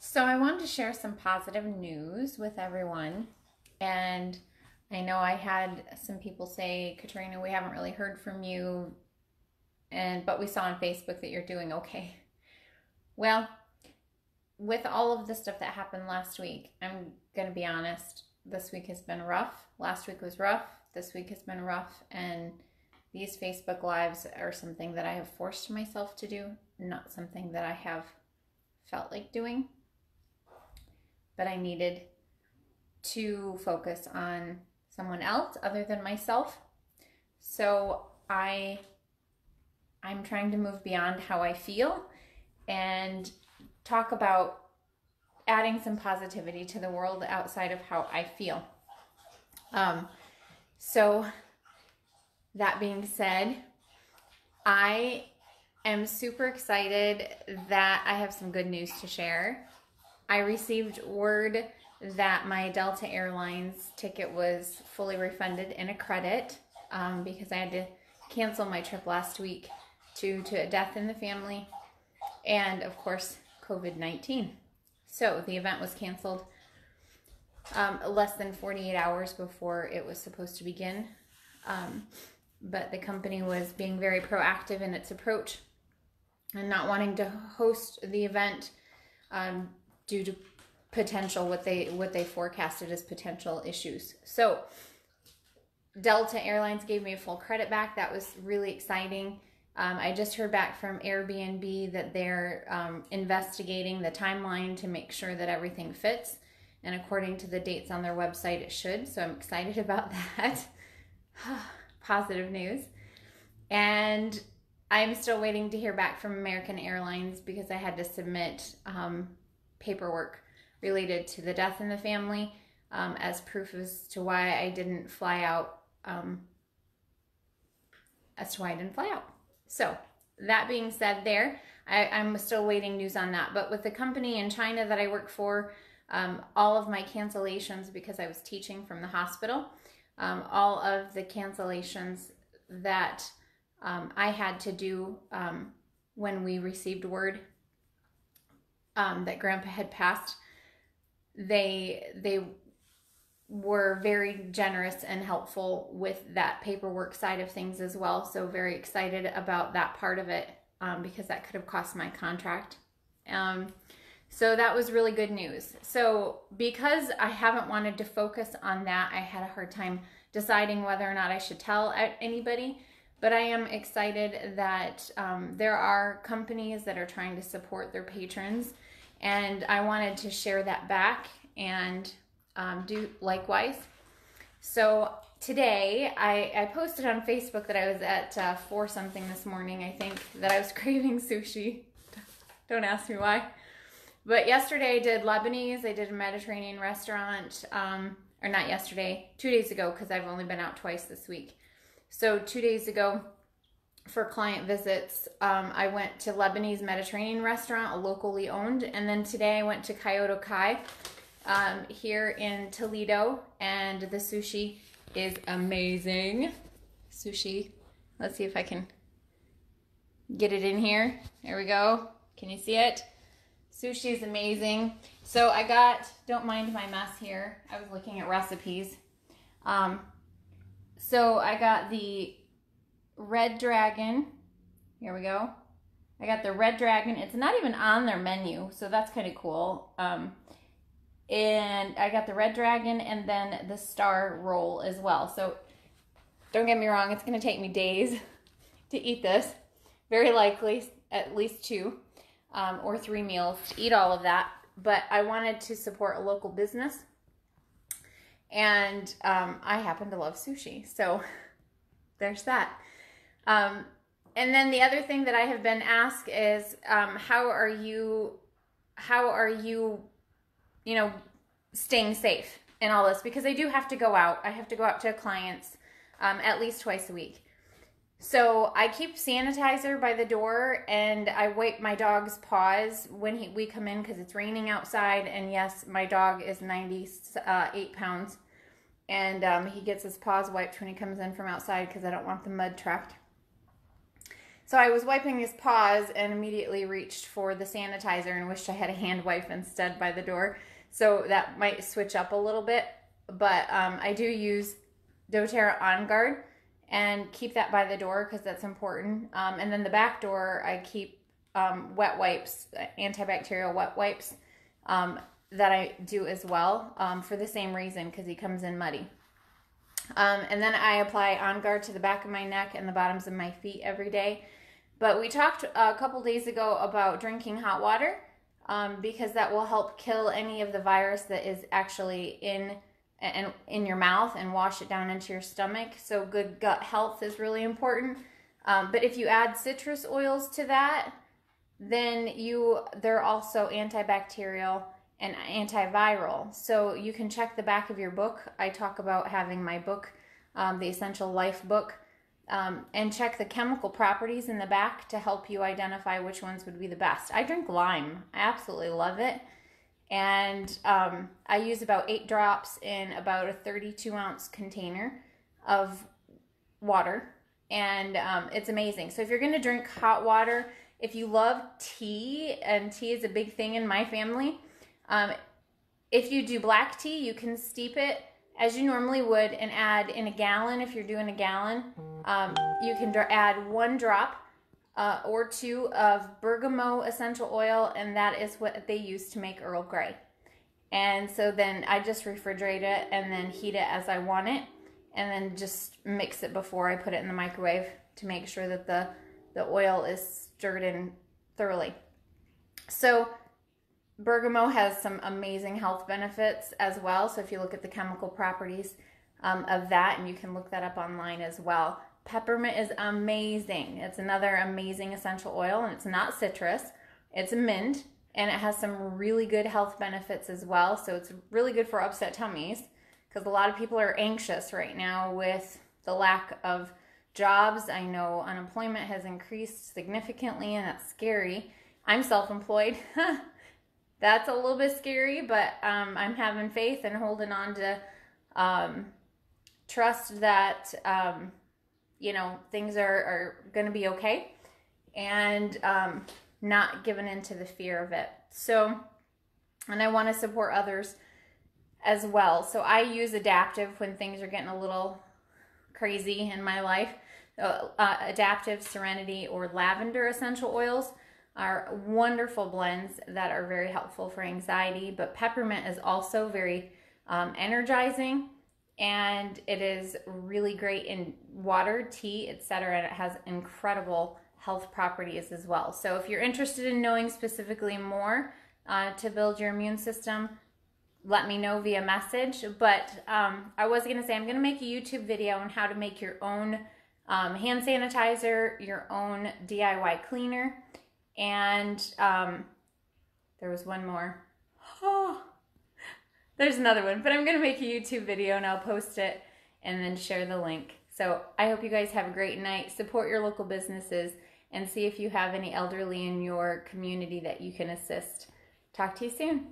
So I wanted to share some positive news with everyone. And I know I had some people say, Katrina, we haven't really heard from you, but we saw on Facebook that you're doing okay. Well, with all of the stuff that happened last week, I'm going to be honest, this week has been rough. Last week was rough. This week has been rough. And these Facebook Lives are something that I have forced myself to do, not something that I have felt like doing. But I needed to focus on someone else other than myself. So I'm trying to move beyond how I feel and talk about adding some positivity to the world outside of how I feel. So that being said, I am super excited that I have some good news to share. I received word that my Delta Airlines ticket was fully refunded in a credit because I had to cancel my trip last week due to a death in the family and, of course, COVID-19. So the event was canceled less than 48 hours before it was supposed to begin. But the company was being very proactive in its approach and not wanting to host the event due to potential what they forecasted as potential issues. So Delta Airlines gave me a full credit back. That was really exciting. I just heard back from Airbnb that they're investigating the timeline to make sure that everything fits. And according to the dates on their website, it should. So I'm excited about that. Positive news. And I'm still waiting to hear back from American Airlines because I had to submit paperwork related to the death in the family as proof as to why I didn't fly out. So that being said, I'm still waiting news on that. But with the company in China that I work for, all of my cancellations, because I was teaching from the hospital, all of the cancellations that I had to do when we received word that Grandpa had passed, they were very generous and helpful with that paperwork side of things as well. So very excited about that part of it because that could have cost my contract. So that was really good news. So because I haven't wanted to focus on that, I had a hard time deciding whether or not I should tell anybody. But I am excited that there are companies that are trying to support their patrons. And I wanted to share that back and do likewise. So today I posted on Facebook that I was at 4 something this morning, I think, that I was craving sushi. Don't ask me why. But yesterday I did Lebanese. I did a Mediterranean restaurant. Or not yesterday, 2 days ago, because I've only been out twice this week. So 2 days ago, for client visits, I went to Lebanese Mediterranean restaurant, a locally owned, and then today I went to Kyoto Kai here in Toledo, and the sushi is amazing. Sushi, let's see if I can get it in here. There we go. Can you see it? Sushi is amazing. So I got, don't mind my mess here, I was looking at recipes. So I got the Red Dragon. Here we go. I got the Red Dragon. It's not even on their menu, so that's kind of cool. And I got the Red Dragon and then the Star Roll as well. So don't get me wrong, it's going to take me days to eat this. Very likely at least 2 or 3 meals to eat all of that. But I wanted to support a local business. And I happen to love sushi. So there's that. And then the other thing that I have been asked is, how are you, staying safe in all this? Because I do have to go out. I have to go out to clients at least twice a week. So I keep sanitizer by the door, and I wipe my dog's paws when we come in because it's raining outside. And yes, my dog is 98 pounds, and he gets his paws wiped when he comes in from outside because I don't want the mud tracked. So I was wiping his paws and immediately reached for the sanitizer and wished I had a hand wipe instead by the door. So that might switch up a little bit. But I do use doTERRA On Guard and keep that by the door because that's important. And then the back door, I keep wet wipes, antibacterial wet wipes that I do as well for the same reason, because he comes in muddy. And then I apply On Guard to the back of my neck and the bottoms of my feet every day. But we talked a couple days ago about drinking hot water because that will help kill any of the virus that is actually in your mouth and wash it down into your stomach. So good gut health is really important. But if you add citrus oils to that, then they're also antibacterial and antiviral. So you can check the back of your book. I talk about having my book, the Essential Life book, and check the chemical properties in the back to help you identify which ones would be the best. I drink lime. I absolutely love it. And I use about 8 drops in about a 32-ounce container of water. And it's amazing. So if you're going to drink hot water, if you love tea, and tea is a big thing in my family, if you do black tea, you can steep it as you normally would and add in a gallon. If you're doing a gallon, you can add 1 drop or 2 of bergamot essential oil, and that is what they use to make Earl Grey. And so then I just refrigerate it and then heat it as I want it, and then just mix it before I put it in the microwave to make sure that the oil is stirred in thoroughly. So bergamot has some amazing health benefits as well. So if you look at the chemical properties of that, and you can look that up online as well. Peppermint is amazing. It's another amazing essential oil, and it's not citrus. It's a mint, and it has some really good health benefits as well. So it's really good for upset tummies, because a lot of people are anxious right now with the lack of jobs. I know unemployment has increased significantly, and that's scary. I'm self-employed. That's a little bit scary, but I'm having faith and holding on to trust that things are going to be okay, and not giving into the fear of it. So, and I want to support others as well. So I use Adaptive when things are getting a little crazy in my life. Adaptive, Serenity, or Lavender essential oils are wonderful blends that are very helpful for anxiety. But peppermint is also very energizing, and it is really great in water, tea, etc. And it has incredible health properties as well. So if you're interested in knowing specifically more to build your immune system, let me know via message. But I was going to say, I'm going to make a YouTube video on how to make your own hand sanitizer, your own DIY cleaner. And there was one more. Oh, there's another one, but I'm going to make a YouTube video and I'll post it and then share the link. So I hope you guys have a great night. Support your local businesses and see if you have any elderly in your community that you can assist. Talk to you soon.